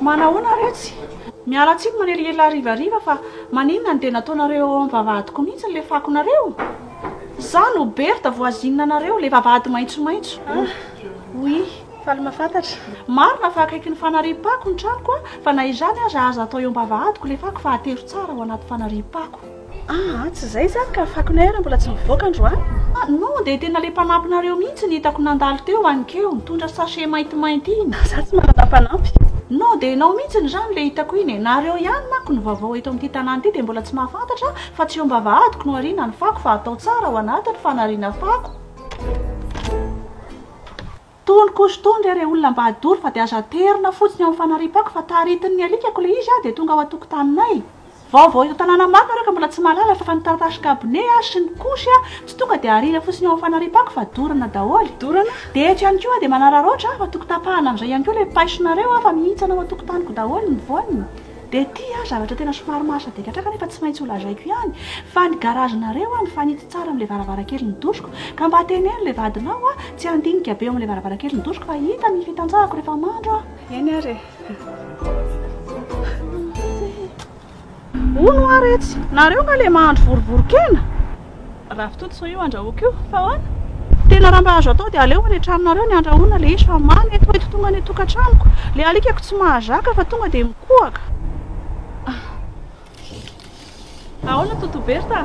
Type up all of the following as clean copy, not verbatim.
Manahoana retsy? Mialatsika manelihela rivariva fa maninona ny tena nataonareo mivavahadiko mihitsy le fakonareo? Za no Berta voisine nareo le vavahady maitsomaitso. Oui, faly mahafantatra. Marina fa akaiky ny fanariam-pako ny tranoko fa na izany aza aza atao eo am-bavahadiko le fako fa atero tsara ao anaty fanariam-pako. Tsy izay zany ka fakonay ary mbola tsy mivoaka androany? No, dia tena le mpanampinareo mihitsy ny hitako nandalo teo anykeo mitondra sachet maintimainty iny. Za tsy manana-panampy. No, dia nao mihitsy zany le hitako iny. Nareo ihany manko ny vaovao eto amin'ity tanàna ity dia mbola tsy mahafantatra fa tsy eo am-bavahadiko no ariana ny fako fa atao tsara ao anatiny fanariana fako. Tony kositony re olona mba hadory fa dia aza terina fotsiny amin'ny fanariam-pako fa taritin'ny alikako le izy dia tonga ao an-tokotaninay. Vaovao eto tanàna maro nareo ka mbola tsy mahalala fa ny taratasy kabinet sy ny kosy tsy tonga dia ariana fotsiny ao amin'ny fanariam-pako fa dorana daholo. Dorana? Dia eto ihany koa dia manararoatra fa tokotapahana amin'izay ihany koa le paisonareo fa mihitsana ao an-tokotaniko daholo ny voaniny. Dia ity zavatra tena somary mahasadika nefa tsy maintsy holazaiko ihany fa ny garazinareo mifanity tsara amin'ilay varavarankely ny dosiko ka mba teneno le vadinao tsy handinika be eo amin'ilay varavarankely ny dosiko fa hita ny fitanjahako rehefa mandro. Eny ary. Ono aretsy, nareo nga le mahandro vorovorokena? Raha fitoto io andrahoako io, fa hoana? Tena raha mba azo atao dia aleo any tranonareo ny andrahoana le izy fa mamy eto tonga ny tokantranoko. Le alikako tsy mahazaka fa tonga dia mikohaka. Ahoana Toto Berta?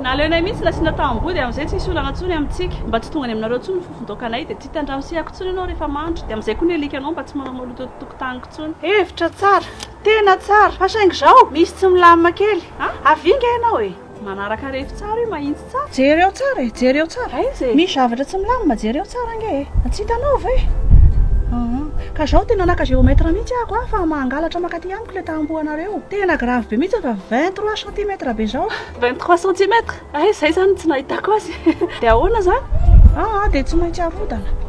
Naleonay mihitsy nasiana tambody amin'izay tsy hisy olana ntsony amintsika mba tsy tonga any aminareo ntsony fofondokanay dia tsy hitandramosiako ntsony ianao rehefa mandro dia amin'izay koa ny alikanao mba tsy manao maloto eto tokotaniko ntsony. Hevitra tsara, tena tsara, fa saingy izao misy tsy milamina kely. Avinga ianao e? Manaraka rehefa tsara io mahitsy tsara. Jereo tsara e, jereo tsara. Misy zavatra tsy milamina jereo tsara ange. Tsy hitanao ve? Ka izao tena naka géomètre mihitsy ako fa mangalatra makaty amiko le tambohanareo. Tena grave be mihitsy fa 23 cm be izao. 23 cm? Izay zany tsy nahitako azy. Dia ahoana zany? Dia tsy maintsy arodana.